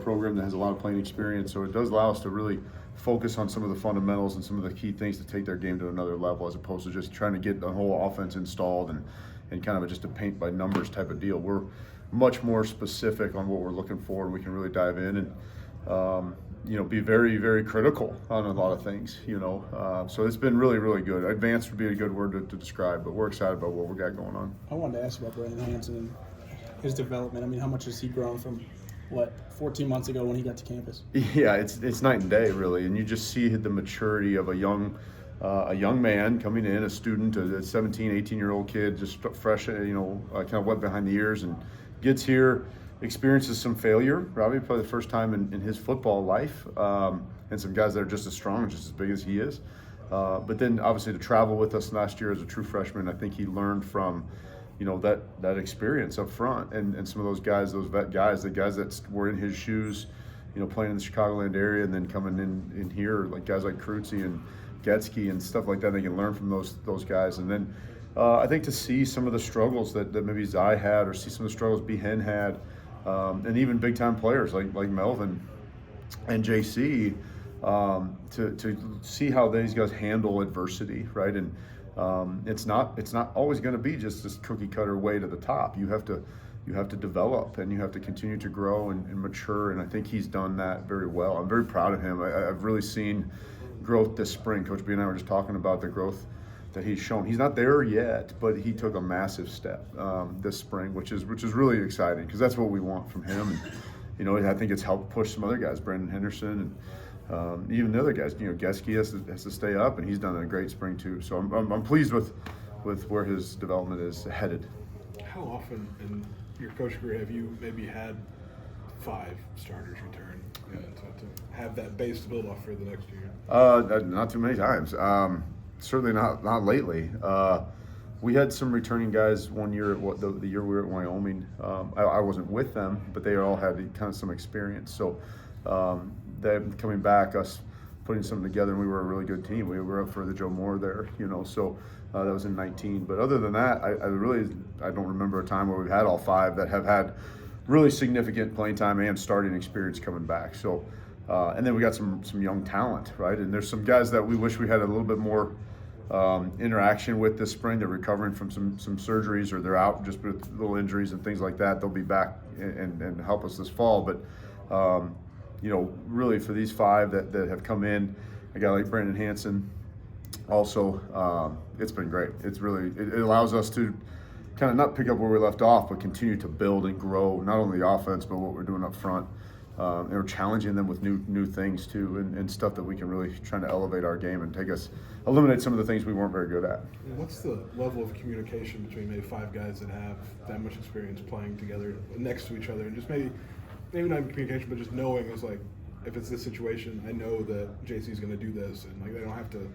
program that has a lot of playing experience, so it does allow us to really focus on some of the fundamentals and some of the key things to take their game to another level, as opposed to just trying to get the whole offense installed and kind of just a paint by numbers type of deal. We're much more specific on what we're looking for, and we can really dive in and be very, very critical on a lot of things. So it's been really, really good. Advanced would be a good word to describe, but we're excited about what we got going on. I wanted to ask you about Brandon Hanson and his development. I mean, how much has he grown from 14 months ago when he got to campus? Yeah, it's night and day, really, and you just see the maturity of a young man coming in, a student, a 17, 18-year-old kid, just fresh, kind of wet behind the ears, and gets here, experiences some failure, probably the first time in his football life, and some guys that are just as strong and just as big as he is. But then, obviously, to travel with us last year as a true freshman, I think he learned from that experience up front, and some of those guys, those vet guys, the guys that were in his shoes, playing in the Chicagoland area, and then coming in here, like guys like Krutzy and Getsky and stuff like that. They can learn from those guys, and then I think to see some of the struggles that maybe Zai had, or see some of the struggles Behen had, and even big time players like Melvin and JC, to see how these guys handle adversity, right? And it's not always going to be just this cookie cutter way to the top. You have to develop, and you have to continue to grow and mature. And I think he's done that very well. I'm very proud of him. I've really seen growth this spring. Coach B and I were just talking about the growth that he's shown. He's not there yet, but he took a massive step this spring, which is really exciting, because that's what we want from him. And I think it's helped push some other guys, Brandon Henderson and even the other guys. Getsky has to stay up, and he's done a great spring too. So I'm pleased with where his development is headed. How often in your coaching career have you maybe had 5 starters return, to have that base to build off for the next year? Not too many times. Certainly not lately. We had some returning guys one year, the year we were at Wyoming. I wasn't with them, but they all had kind of some experience. So them coming back, us putting something together, and we were a really good team. We were up for the Joe Moore there, so that was in 19. But other than that, I don't remember a time where we've had all 5 that have had really significant playing time and starting experience coming back. So, and then we got some young talent, right? And there's some guys that we wish we had a little bit more interaction with this spring. They're recovering from some surgeries, or they're out just with little injuries and things like that. They'll be back and help us this fall. But really for these 5 that have come in, a guy like Brandon Hanson, also, it's been great. It's really, it allows us to kind of not pick up where we left off, but continue to build and grow, not only the offense, but what we're doing up front. And we're challenging them with new things too, and stuff that we can really try to elevate our game and eliminate some of the things we weren't very good at. What's the level of communication between maybe 5 guys that have that much experience playing together next to each other, and just maybe not even communication, but just knowing is like, if it's this situation, I know that JC's going to do this, and like they don't have to.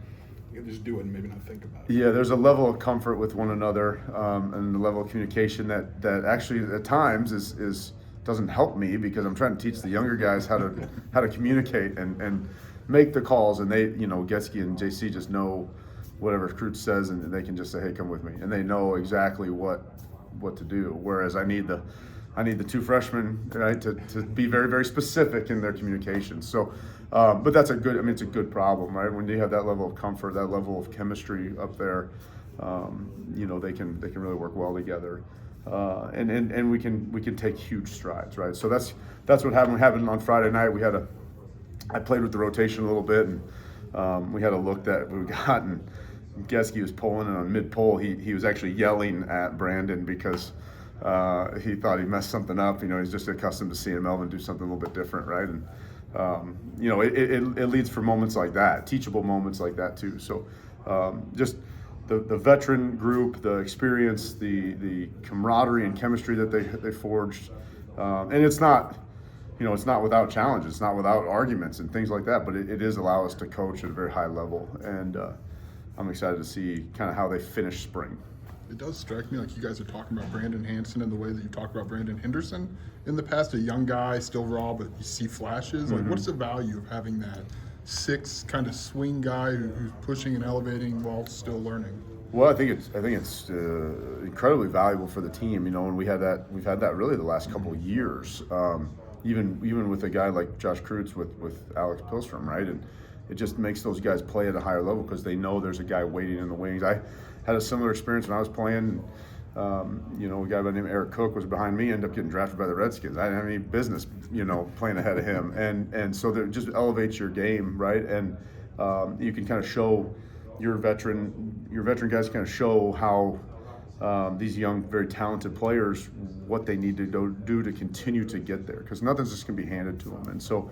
You can just do it and maybe not think about it. Yeah, there's a level of comfort with one another, and the level of communication that actually at times is doesn't help me, because I'm trying to teach the younger guys how to communicate and make the calls, and they, Getsky and JC just know whatever Krutz says, and they can just say, hey, come with me, and they know exactly what to do. Whereas I need the 2 freshmen, right, to be very, very specific in their communication. So, but that's it's a good problem, right? When you have that level of comfort, that level of chemistry up there, they can really work well together, and we can take huge strides, right? So that's what happened on Friday night. I played with the rotation a little bit, and we had a look that we got, and Getsky was pulling, and on mid-pull, he was actually yelling at Brandon because he thought he messed something up. He's just accustomed to seeing Melvin do something a little bit different, right? And it leads for moments like that, teachable moments like that too. So just the veteran group, the experience, the camaraderie and chemistry that they forged, and it's not without challenges, it's not without arguments and things like that, but it is allow us to coach at a very high level, and I'm excited to see kind of how they finish spring. It does strike me like you guys are talking about Brandon Hanson in the way that you talk about Brandon Henderson in the past, a young guy, still raw, but you see flashes. Like, what's the value of having that 6 kind of swing guy who's pushing and elevating while still learning? Well, I think it's incredibly valuable for the team, and we've had that really the last couple of years. even with a guy like Josh Kreutz with Alex Pilstrom, right? And it just makes those guys play at a higher level because they know there's a guy waiting in the wings. I had a similar experience when I was playing. A guy by the name of Eric Cook was behind me, ended up getting drafted by the Redskins. I didn't have any business, playing ahead of him. And so that just elevates your game, right? And you can kind of show your veteran guys kind of show how these young, very talented players, what they need to do to continue to get there, because nothing's just going to be handed to them. And so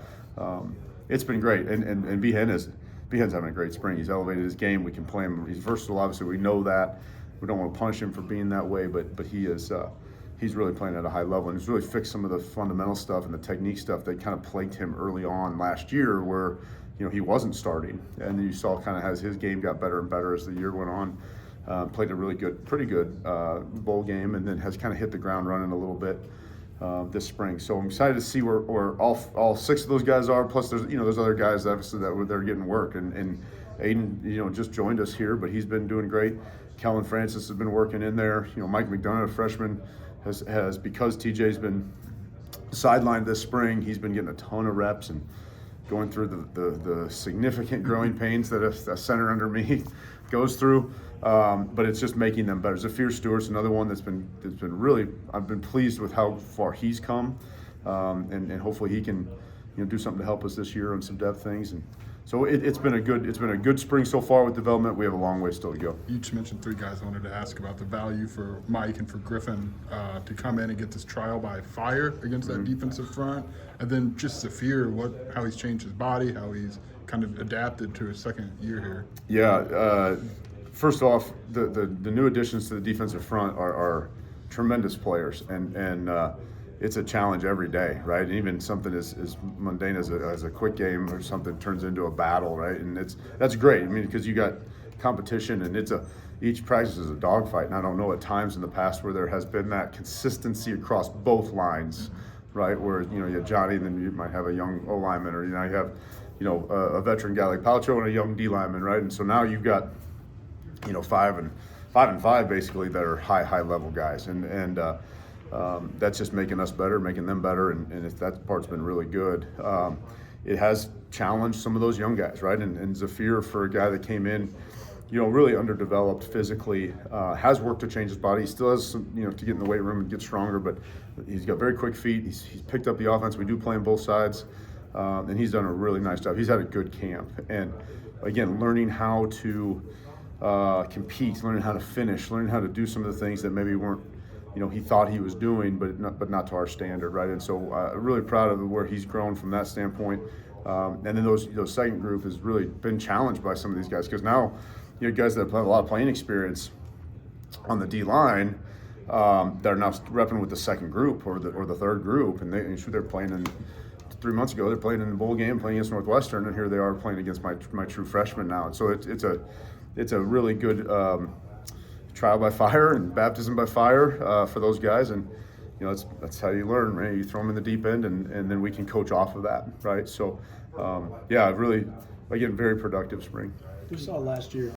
it's been great. And Behen's having a great spring. He's elevated his game. We can play him. He's versatile, obviously. We know that. We don't want to punish him for being that way, but he is he's really playing at a high level, and he's really fixed some of the fundamental stuff and the technique stuff that kind of plagued him early on last year, where he wasn't starting, and you saw kind of as his game got better and better as the year went on. Played a pretty good bowl game, and then has kind of hit the ground running a little bit this spring. So I'm excited to see where all 6 of those guys are. Plus, there's other guys obviously that they're getting work, and Aiden just joined us here, but he's been doing great. Kellen Francis has been working in there. Mike McDonough, a freshman, has because TJ's been sidelined this spring, he's been getting a ton of reps and going through the significant growing pains that a center under me goes through. But it's just making them better. Zafir Stewart's another one that's been really, I've been pleased with how far he's come, and hopefully he can do something to help us this year on some depth things. And so it's been a good spring so far with development. We have a long way still to go. You just mentioned 3 guys. I wanted to ask about the value for Mike and for Griffin to come in and get this trial by fire against that defensive front, and then just Zafir, how he's changed his body, how he's kind of adapted to his second year here. Yeah. First off, the new additions to the defensive front are tremendous players, and it's a challenge every day, right? And even something as mundane as a quick game or something turns into a battle, right? And that's great. I mean, because you got competition, and each practice is a dogfight. And I don't know at times in the past where there has been that consistency across both lines, right? Where you have Johnny, and then you might have a young O lineman, or you have a veteran guy like Palcho and a young D lineman, right? And so now you've got 5 and 5 basically that are high level guys, and that's just making us better, making them better, and that part's been really good. It has challenged some of those young guys, right? And Zafir, for a guy that came in, really underdeveloped physically, has worked to change his body. He still has some, to get in the weight room and get stronger, but he's got very quick feet. He's picked up the offense. We do play on both sides, and he's done a really nice job. He's had a good camp, and again, learning how to compete, learning how to finish, learning how to do some of the things that maybe weren't, he thought he was doing, but not to our standard, right? And so really proud of where he's grown from that standpoint. And then those second group has really been challenged by some of these guys, because now guys that have a lot of playing experience on the D line that are now repping with the second group or the third group, and they're playing in. 3 months ago, they're playing in the bowl game, playing against Northwestern, and here they are playing against my true freshmen now. And so it's a really good trial by fire and baptism by fire for those guys, and that's how you learn, right? You throw them in the deep end, and then we can coach off of that, right? So really, again, very productive spring. We saw last year